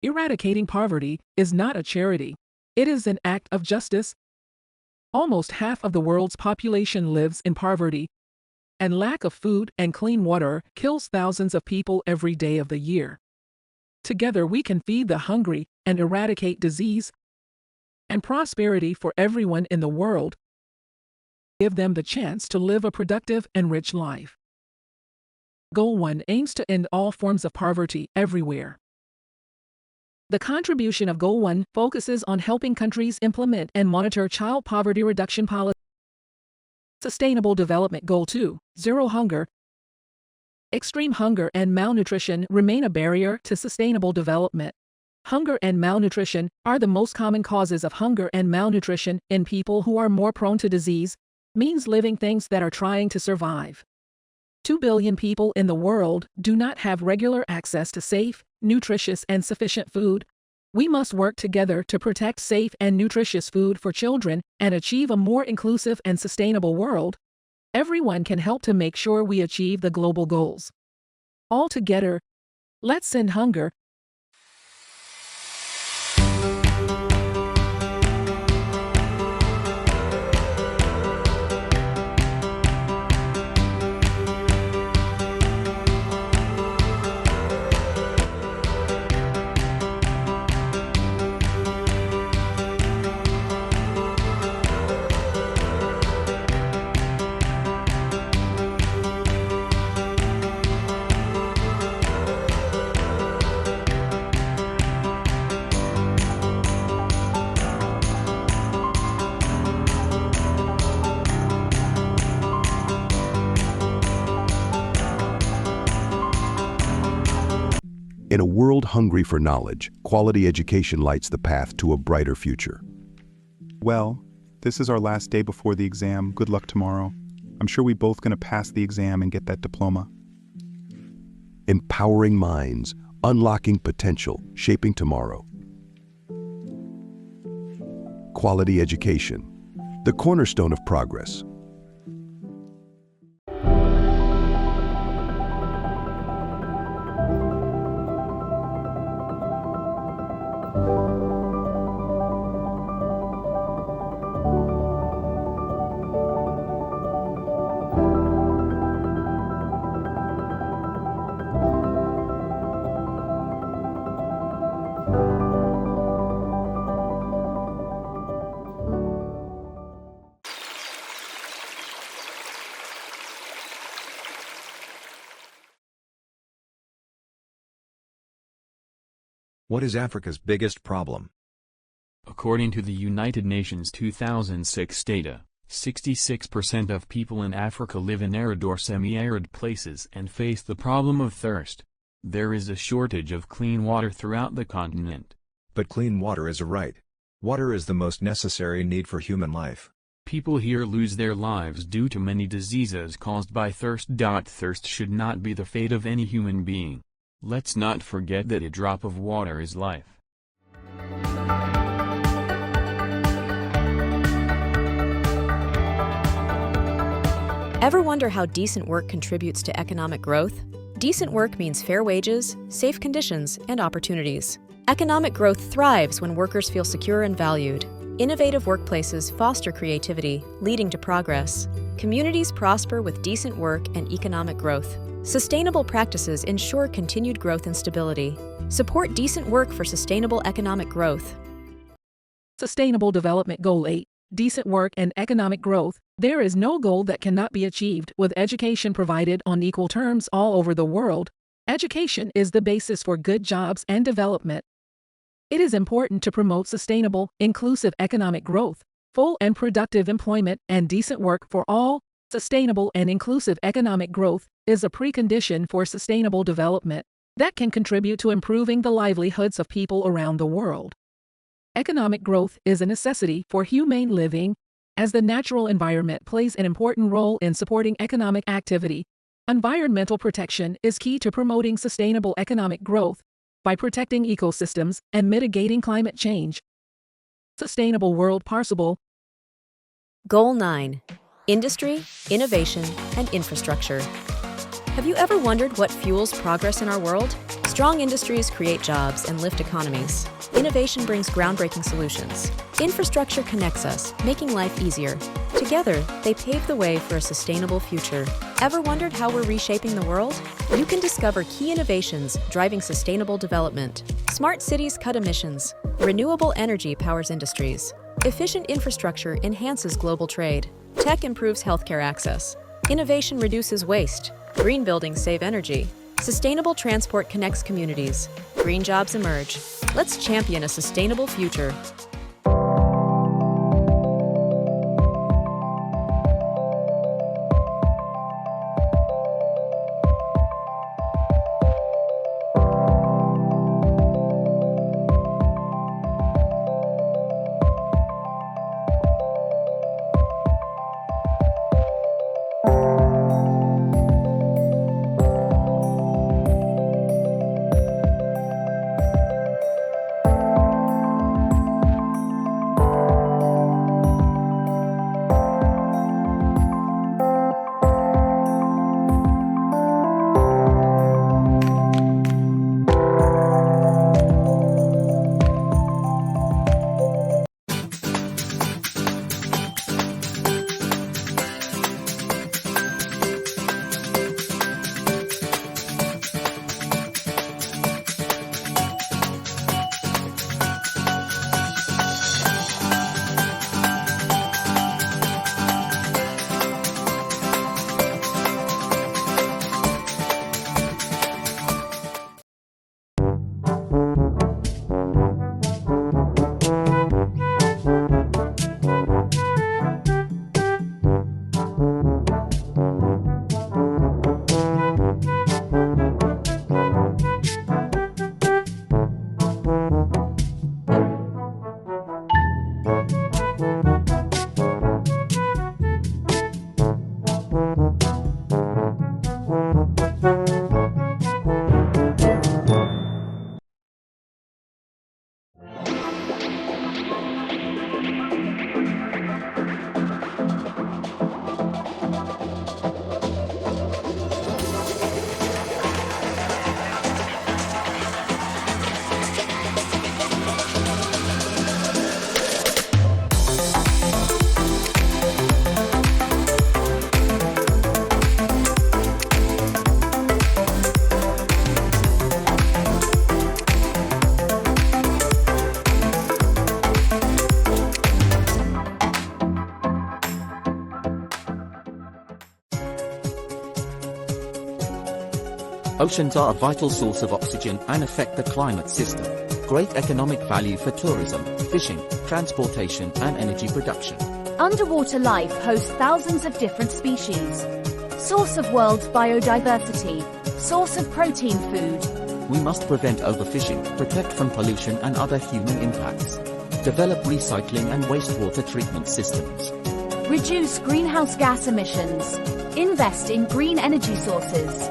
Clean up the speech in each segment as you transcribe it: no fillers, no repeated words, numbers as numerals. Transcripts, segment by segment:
Eradicating poverty is not a charity. It is an act of justice. Almost half of the world's population lives in poverty, and lack of food and clean water kills thousands of people every day of the year. Together we can feed the hungry and eradicate disease and prosperity for everyone in the world. Give them the chance to live a productive and rich life. Goal 1 aims to end all forms of poverty everywhere. The contribution of Goal 1 focuses on helping countries implement and monitor child poverty reduction policies. Sustainable Development Goal 2, Zero Hunger. Extreme hunger and malnutrition remain a barrier to sustainable development. Hunger and malnutrition are the most common causes of hunger and malnutrition in people who are more prone to disease, means living things that are trying to survive. 2 billion people in the world do not have regular access to safe, nutritious, and sufficient food. We must work together to protect safe and nutritious food for children and achieve a more inclusive and sustainable world. Everyone can help to make sure we achieve the global goals. All together, let's end hunger. In a world hungry for knowledge, quality education lights the path to a brighter future. Well, this is our last day before the exam. Good luck tomorrow. I'm sure we both gonna pass the exam and get that diploma. Empowering minds, unlocking potential, shaping tomorrow. Quality education, the cornerstone of progress. What is Africa's biggest problem? According to the United Nations 2006 data, 66% of people in Africa live in arid or semi-arid places and face the problem of thirst. There is a shortage of clean water throughout the continent. But clean water is a right. Water is the most necessary need for human life. People here lose their lives due to many diseases caused by thirst. Thirst should not be the fate of any human being. Let's not forget that a drop of water is life. Ever wonder how decent work contributes to economic growth? Decent work means fair wages, safe conditions, and opportunities. Economic growth thrives when workers feel secure and valued. Innovative workplaces foster creativity, leading to progress. Communities prosper with decent work and economic growth. Sustainable practices ensure continued growth and stability. Support decent work for sustainable economic growth. Sustainable Development Goal 8, Decent Work and Economic Growth. There is no goal that cannot be achieved with education provided on equal terms all over the world. Education is the basis for good jobs and development. It is important to promote sustainable, inclusive economic growth, full and productive employment, and decent work for all. Sustainable and inclusive economic growth is a precondition for sustainable development that can contribute to improving the livelihoods of people around the world. Economic growth is a necessity for humane living, as the natural environment plays an important role in supporting economic activity. Environmental protection is key to promoting sustainable economic growth. by protecting ecosystems and mitigating climate change. Sustainable World Possible. Goal 9. Industry, innovation, and infrastructure. Have you ever wondered what fuels progress in our world? Strong industries create jobs and lift economies. Innovation brings groundbreaking solutions. Infrastructure connects us, making life easier. Together, they pave the way for a sustainable future. Ever wondered how we're reshaping the world? You can discover key innovations driving sustainable development. Smart cities cut emissions. Renewable energy powers industries. Efficient infrastructure enhances global trade. Tech improves healthcare access. Innovation reduces waste. Green buildings save energy. Sustainable transport connects communities. Green jobs emerge. Let's champion a sustainable future. Oceans are a vital source of oxygen and affect the climate system. Great economic value for tourism, fishing, transportation and energy production. Underwater life hosts thousands of different species. Source of world's biodiversity. Source of protein food. We must prevent overfishing, protect from pollution and other human impacts. Develop recycling and wastewater treatment systems. Reduce greenhouse gas emissions. Invest in green energy sources.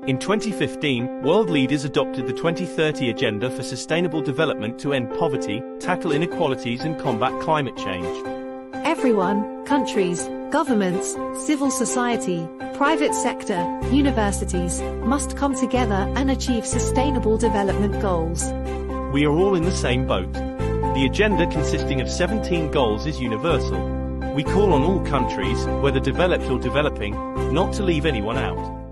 In 2015, world leaders adopted the 2030 Agenda for Sustainable Development to end poverty, tackle inequalities and combat climate change. Everyone, countries, governments, civil society, private sector, universities, must come together and achieve sustainable development goals. We are all in the same boat. The agenda, consisting of 17 goals, is universal. We call on all countries, whether developed or developing, not to leave anyone out.